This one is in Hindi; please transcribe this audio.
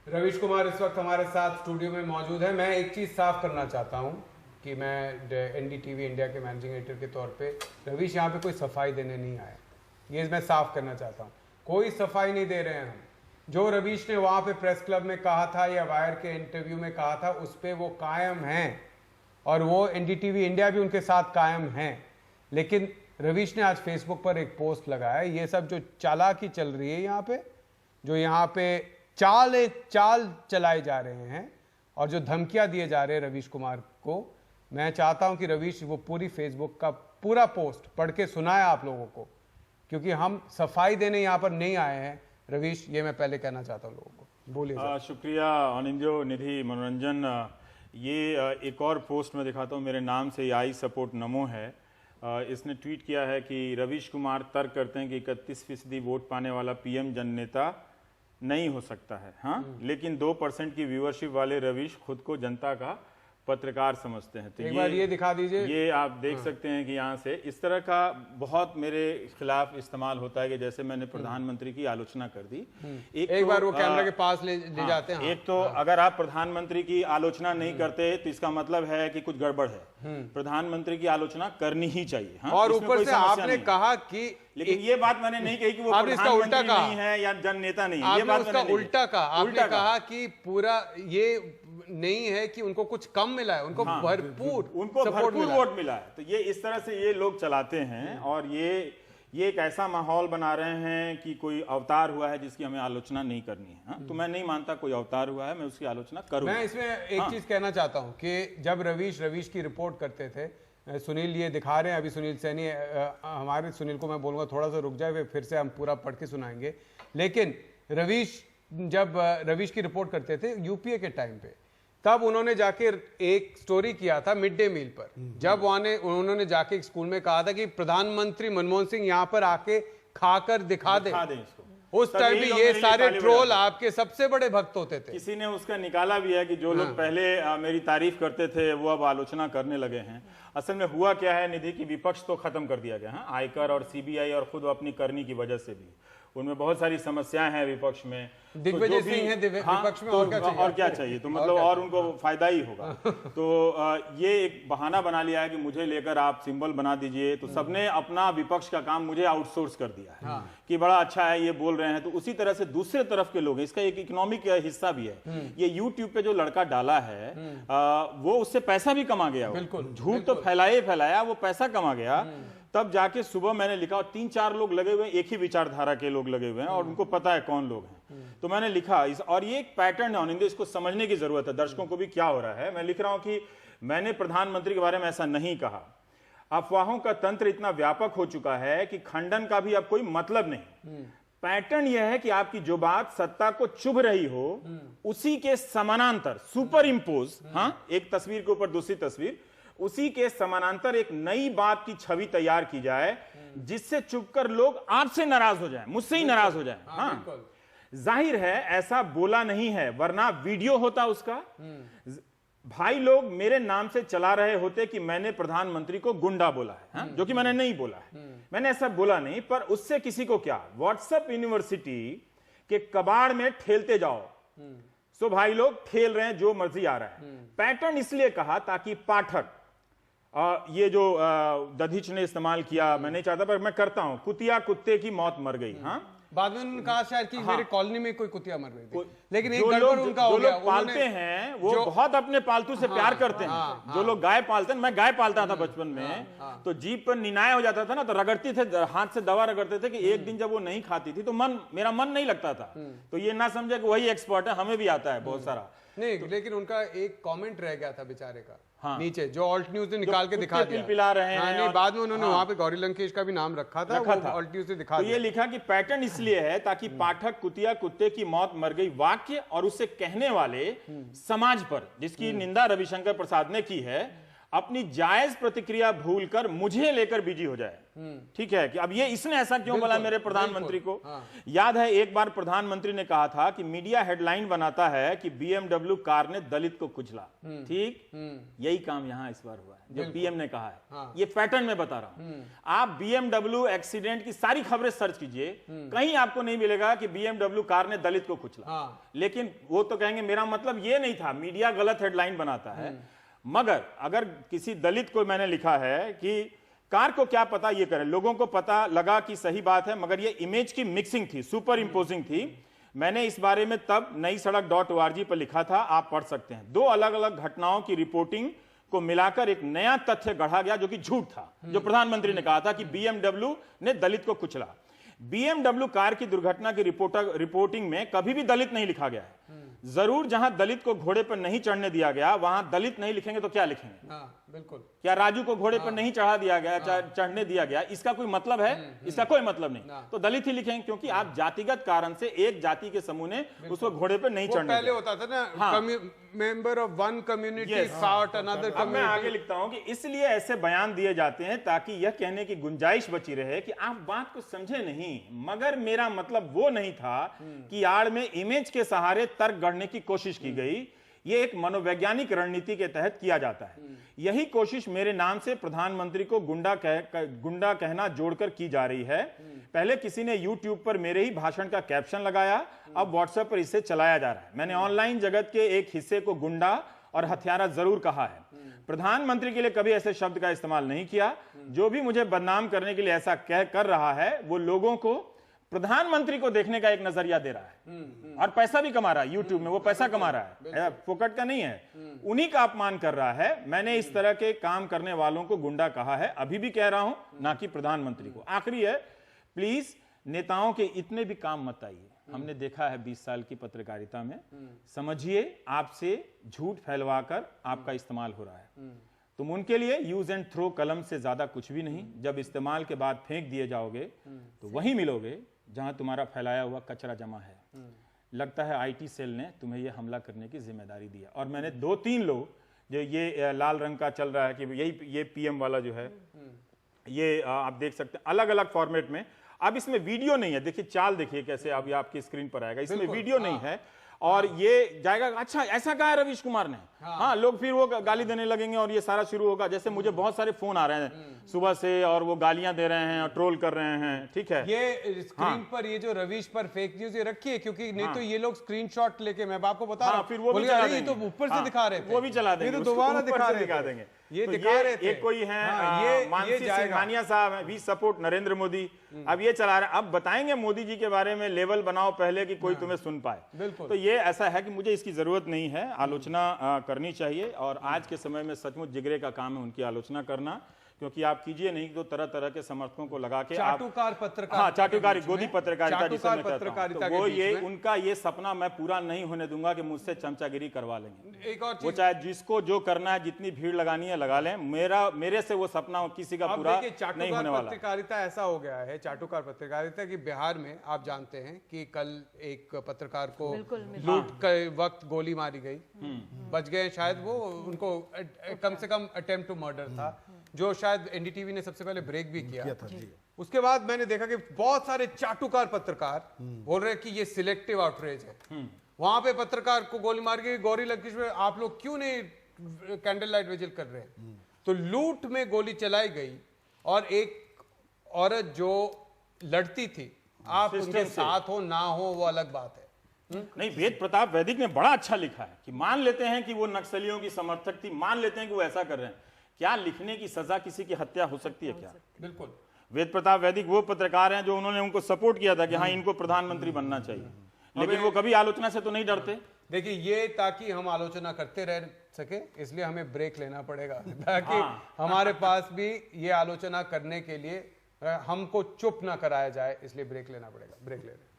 रवीश कुमार इस वक्त हमारे साथ स्टूडियो में मौजूद है। मैं एक चीज़ साफ करना चाहता हूं कि मैं एनडीटीवी इंडिया के मैनेजिंग एडिटर के तौर पे रवीश यहाँ पे कोई सफाई देने नहीं आया। ये मैं साफ करना चाहता हूँ, कोई सफाई नहीं दे रहे हैं हम। जो रवीश ने वहाँ पे प्रेस क्लब में कहा था या वायर के इंटरव्यू में कहा था, उस पर वो कायम हैं और वो एनडीटीवी इंडिया भी उनके साथ कायम हैं। लेकिन रवीश ने आज फेसबुक पर एक पोस्ट लगाया। ये सब जो चालाकी चल रही है यहाँ पे, जो यहाँ पे चाल चलाए जा रहे हैं और जो धमकियां दिए जा रहे हैं रवीश कुमार को, मैं चाहता हूं कि रवीश वो पूरी फेसबुक का पूरा पोस्ट पढ़ के सुनाए आप लोगों को, क्योंकि हम सफाई देने यहाँ पर नहीं आए हैं। रवीश, ये मैं पहले कहना चाहता हूं लोगों को। बोलिए। शुक्रिया अनिंदो, निधि, मनोरंजन। ये एक और पोस्ट में दिखाता हूँ, मेरे नाम से आई सपोर्ट नमो है। इसने ट्वीट किया है कि रवीश कुमार तर्क करते हैं कि 31% वोट पाने वाला पीएम जन नेता नहीं हो सकता है, हाँ, लेकिन 2% की व्यूअरशिप वाले रवीश खुद को जनता का पत्रकार समझते हैं। तो एक बार ये दिखा दीजिए। ये आप देख सकते हैं कि यहाँ से इस तरह का बहुत मेरे खिलाफ इस्तेमाल होता है कि जैसे मैंने प्रधानमंत्री की आलोचना कर दी। एक बार वो कैमरा के पास ले जाते हैं। एक तो अगर आप प्रधानमंत्री की आलोचना नहीं करते तो इसका मतलब है कि कुछ गड़बड़ है। प्रधानमंत्री की आलोचना करनी ही चाहिए, हाँ? और ऊपर से आपने कहा कि, लेकिन ये बात मैंने नहीं कही कि वो प्रधानमंत्री नहीं है या जन नेता नहीं है। ये बात उसका उल्टा कहा। आपने कहा कि पूरा ये नहीं है कि उनको कुछ कम मिला है, उनको भरपूर वोट मिला है। तो ये इस तरह से ये लोग चलाते हैं और ये एक ऐसा माहौल बना रहे हैं कि कोई अवतार हुआ है जिसकी हमें आलोचना नहीं करनी है, हाँ? तो मैं नहीं मानता कोई अवतार हुआ है, मैं उसकी आलोचना करूंगा। मैं इसमें एक चीज कहना चाहता हूं कि जब रवीश की रिपोर्ट करते थे, सुनील ये दिखा रहे हैं अभी, सुनील सैनी, हमारे सुनील को मैं बोलूंगा थोड़ा सा रुक जाए, फिर से हम पूरा पढ़ के सुनाएंगे। लेकिन जब रवीश की रिपोर्ट करते थे यूपीए के टाइम पे, तब उन्होंने जाके एक स्टोरी किया था मिड डे मील पर। जब उन्होंने जाके एक स्कूल में कहा था कि प्रधानमंत्री मनमोहन सिंह यहाँ पर आके खाकर दिखा दे उस टाइम भी ये सारे ट्रोल आपके सबसे बड़े भक्त होते थे। किसी ने उसका निकाला भी है कि जो लोग पहले मेरी तारीफ करते थे वो अब आलोचना करने लगे हैं। असल में हुआ क्या है निधि, की विपक्ष तो खत्म कर दिया गया है, आयकर और सीबीआई और खुद अपनी करनी की वजह से भी उनमें बहुत सारी समस्याएं हैं विपक्ष में। दिग्विजय सिंह है विपक्ष में, और क्या चाहिए? तो मतलब और उनको फायदा ही होगा। तो ये एक बहाना बना लिया है कि मुझे लेकर आप सिंबल बना दीजिए। तो सबने अपना विपक्ष का काम मुझे आउटसोर्स कर दिया है कि बड़ा अच्छा है ये बोल रहे हैं। तो उसी तरह से दूसरे तरफ के लोग, इसका एक इकोनॉमिक हिस्सा भी है। ये यूट्यूब पे जो लड़का डाला है वो उससे पैसा भी कमा गया। झूठ तो फैलाया, वो पैसा कमा गया। तब जाके सुबह मैंने लिखा, और 3-4 लोग लगे हुए हैं, एक ही विचारधारा के लोग लगे हुए हैं और उनको पता है कौन लोग हैं। तो मैंने लिखा और ये एक पैटर्न है अनिंदो, इसको समझने की जरूरत है दर्शकों को भी क्या हो रहा है। मैं लिख रहा हूं कि मैंने प्रधानमंत्री के बारे में ऐसा नहीं कहा। अफवाहों का तंत्र इतना व्यापक हो चुका है कि खंडन का भी अब कोई मतलब नहीं। पैटर्न यह है कि आपकी जो बात सत्ता को चुभ रही हो उसी के समानांतर सुपर इम्पोज, हाँ, एक तस्वीर के ऊपर दूसरी तस्वीर, उसी के समानांतर एक नई बात की छवि तैयार की जाए जिससे चुपकर लोग आपसे नाराज हो जाएं, मुझसे ही नाराज हो जाएं। हाँ, जाहिर है ऐसा बोला नहीं है, वरना वीडियो होता उसका। भाई लोग मेरे नाम से चला रहे होते कि मैंने प्रधानमंत्री को गुंडा बोला है, हाँ? जो कि मैंने नहीं बोला है। मैंने ऐसा बोला नहीं, पर उससे किसी को क्या, व्हाट्सएप यूनिवर्सिटी के कबाड़ में ठेलते जाओ। सो भाई लोग ठेल रहे हैं, जो मर्जी आ रहा है। पैटर्न इसलिए कहा ताकि पाठक, ये जो दधीच ने इस्तेमाल किया, मैं नहीं चाहता पर मैं करता हूं, कुतिया कुत्ते की मौत मर गई। हाँ, बाद में उन्होंने कहा शायद कि मेरे कॉलोनी में कोई कुतिया मर गई थी, लेकिन एक गड़बड़ उनका हो गया। पालते हैं वो बहुत अपने पालतू से प्यार करते हैं। जो लोग गाय पालते हैं, मैं गाय पालता था बचपन में, तो जीप पर निनाय हो जाता था ना, तो रगड़ती थे, हाथ से दवा रगड़ते थे कि एक दिन जब वो नहीं खाती थी तो मेरा मन नहीं लगता था। तो ये ना समझे कि वही एक्सपर्ट है, हमें भी आता है बहुत सारा। नहीं, लेकिन उनका एक कमेंट रह गया था बेचारे का, नीचे जो ऑल्ट न्यूज ने निकाल के दिखा दिया, पिला रहे हैं। नहीं, बाद में उन्होंने वहां पे गौरी लंकेश का भी नाम रखा था, ऑल्ट न्यूज ने दिखा दिया। ये लिखा कि पैटर्न इसलिए है ताकि पाठक कुतिया कुत्ते की मौत मर गई वाक्य और उसे कहने वाले समाज पर, जिसकी निंदा रविशंकर प्रसाद ने की है, अपनी जायज प्रतिक्रिया भूलकर मुझे लेकर बिजी हो जाए। ठीक है कि अब ये इसने ऐसा क्यों बोला मेरे प्रधानमंत्री को। याद है एक बार प्रधानमंत्री ने कहा था कि मीडिया हेडलाइन बनाता है कि BMW कार ने दलित को कुचला, ठीक, यही काम यहां इस बार हुआ है जो पीएम ने कहा है। ये पैटर्न में बता रहा हूं। आप BMW एक्सीडेंट की सारी खबरें सर्च कीजिए, कहीं आपको नहीं मिलेगा कि BMW कार ने दलित को कुचला। लेकिन वो तो कहेंगे मेरा मतलब ये नहीं था, मीडिया गलत हेडलाइन बनाता है। मगर अगर किसी दलित को मैंने लिखा है कि कार को क्या पता ये करें, लोगों को पता लगा कि सही बात है, मगर ये इमेज की मिक्सिंग थी, सुपर इंपोजिंग थी। मैंने इस बारे में तब नई सड़क.org पर लिखा था, आप पढ़ सकते हैं। दो अलग अलग घटनाओं की रिपोर्टिंग को मिलाकर एक नया तथ्य गढ़ा गया जो कि झूठ था, जो प्रधानमंत्री ने कहा था कि BMW ने दलित को कुचला। BMW कार की दुर्घटना की रिपोर्टिंग में कभी भी दलित नहीं लिखा गया है। जरूर जहां दलित को घोड़े पर नहीं चढ़ने दिया गया वहां दलित नहीं लिखेंगे तो क्या लिखेंगे? बिल्कुल। क्या राजू को घोड़े पर नहीं चढ़ा दिया गया, चढ़ने दिया गया, इसका कोई मतलब है? इसका कोई मतलब नहीं। तो दलित ही लिखेंगे, क्योंकि आप जातिगत कारण से एक जाति के समूह ने उसको घोड़े पर नहीं चढ़ने पहले होता था ना, member of one community fought another community. मैं आगे लिखता हूं कि इसलिए ऐसे बयान दिए जाते हैं ताकि यह कहने की गुंजाइश बची रहे कि आप बात को समझे नहीं, मगर मेरा मतलब वो नहीं था कि आड़ में इमेज के सहारे तर्क गढ़ने की कोशिश की गई। ये एक मनोवैज्ञानिक रणनीति के तहत किया जाता है। यही कोशिश मेरे नाम से प्रधानमंत्री को गुंडा कहना जोड़कर की जा रही है। पहले किसी ने YouTube पर मेरे ही भाषण का कैप्शन लगाया, अब WhatsApp पर इसे चलाया जा रहा है। मैंने ऑनलाइन जगत के एक हिस्से को गुंडा और हत्यारा जरूर कहा है, प्रधानमंत्री के लिए कभी ऐसे शब्द का इस्तेमाल नहीं किया। जो भी मुझे बदनाम करने के लिए ऐसा कर रहा है, वो लोगों को प्रधानमंत्री को देखने का एक नजरिया दे रहा है और पैसा भी कमा रहा है। YouTube में वो पैसा कमा रहा है, फोकट का नहीं है, उन्हीं का अपमान कर रहा है। मैंने इस तरह के काम करने वालों को गुंडा कहा है, अभी भी कह रहा हूं, ना कि प्रधानमंत्री को। आखिरी है, प्लीज नेताओं के इतने भी काम मत आइए। हमने देखा है 20 साल की पत्रकारिता में, समझिए आपसे झूठ फैलवाकर आपका इस्तेमाल हो रहा है। तुम उनके लिए यूज एंड थ्रो कलम से ज्यादा कुछ भी नहीं। जब इस्तेमाल के बाद फेंक दिए जाओगे तो वहीं मिलोगे जहां तुम्हारा फैलाया हुआ कचरा जमा है। लगता है IT सेल ने तुम्हें यह हमला करने की जिम्मेदारी दी है। और मैंने 2-3 लोग, जो ये लाल रंग का चल रहा है कि ये PM वाला जो है, ये आप देख सकते हैं अलग अलग फॉर्मेट में। अब इसमें वीडियो नहीं है, देखिए चाल देखिए कैसे अभी आपकी स्क्रीन पर आएगा, इसमें वीडियो नहीं है और ये जाएगा। अच्छा, ऐसा कहा है रवीश कुमार ने? हाँ, लोग फिर वो गाली देने लगेंगे और ये सारा शुरू होगा। जैसे मुझे बहुत सारे फोन आ रहे हैं सुबह से और वो गालियां दे रहे हैं और ट्रोल कर रहे हैं, ठीक है। ये स्क्रीन पर ये जो रवीश पर फेक न्यूज ये रखिए, क्योंकि नहीं तो ये लोग स्क्रीनशॉट लेके, मैं आपको बता रहा हूं, फिर वो भी चला देंगे। ये तो ऊपर से दिखा रहे थे, वो भी चला देंगे, ये तो दोबारा दिखा देंगे। ये दिखा रहे थे, ये कोई है मानसी सिंघानिया साहब, वी सपोर्ट नरेंद्र मोदी, अब ये चला रहे हैं। अब बताएंगे मोदी जी के बारे में, लेवल बनाओ पहले कि कोई तुम्हें सुन पाए। तो ये ऐसा है कि मुझे इसकी जरूरत नहीं है, आलोचना करनी चाहिए और आज के समय में सचमुच जिगरे का काम है उनकी आलोचना करना, क्योंकि आप कीजिए नहीं तो तरह तरह के समर्थकों को लगा के चाटुकार पत्रकार, हाँ, चाटुकारी गोदी पत्रकारिता जिसे मैं कहता हूं, तो वो ये उनका ये सपना मैं पूरा नहीं होने दूंगा कि मुझसे चमचागिरी करवा लेंगे। एक और वो चाहे जिसको जो करना है, जितनी भीड़ लगानी है लगा लें, मेरे से वो सपना किसी का पूरा नहीं होने वाला। पत्रकारिता ऐसा हो गया है, चाटुकार पत्रकारिता की बिहार में आप जानते हैं कि कल एक पत्रकार को लूट के वक्त गोली मारी गई, बच गए शायद वो, उनको कम से कम अटेम्प्ट टू मर्डर था, जो शायद NDTV ने सबसे पहले ब्रेक भी किया था। उसके बाद मैंने देखा कि बहुत सारे चाटुकार पत्रकार बोल रहे हैं कि ये सिलेक्टिव आउटरीच है। वहां पे पत्रकार को गोली मार के गौरी लंकेश में आप लोग क्यों नहीं कैंडल लाइट विजिल कर रहे हैं? तो लूट में गोली चलाई गई और एक औरत जो लड़ती थी, आप उनके साथ हो ना हो वो अलग बात है। नहीं, वेद प्रताप वैदिक ने बड़ा अच्छा लिखा है कि मान लेते हैं कि वो नक्सलियों की समर्थक थी, मान लेते हैं कि वो ऐसा कर रहे हैं, क्या लिखने की सजा किसी की हत्या हो सकती है क्या? बिल्कुल। वेद प्रताप वैदिक वो पत्रकार हैं जो उन्होंने उनको सपोर्ट किया था कि हाँ इनको प्रधानमंत्री बनना चाहिए, लेकिन वो कभी आलोचना से तो नहीं डरते। देखिए, ये ताकि हम आलोचना करते रह सके इसलिए हमें ब्रेक लेना पड़ेगा, ताकि हमारे पास भी ये आलोचना करने के लिए हमको चुप ना कराया जाए, इसलिए ब्रेक लेना पड़ेगा। ब्रेक ले लें।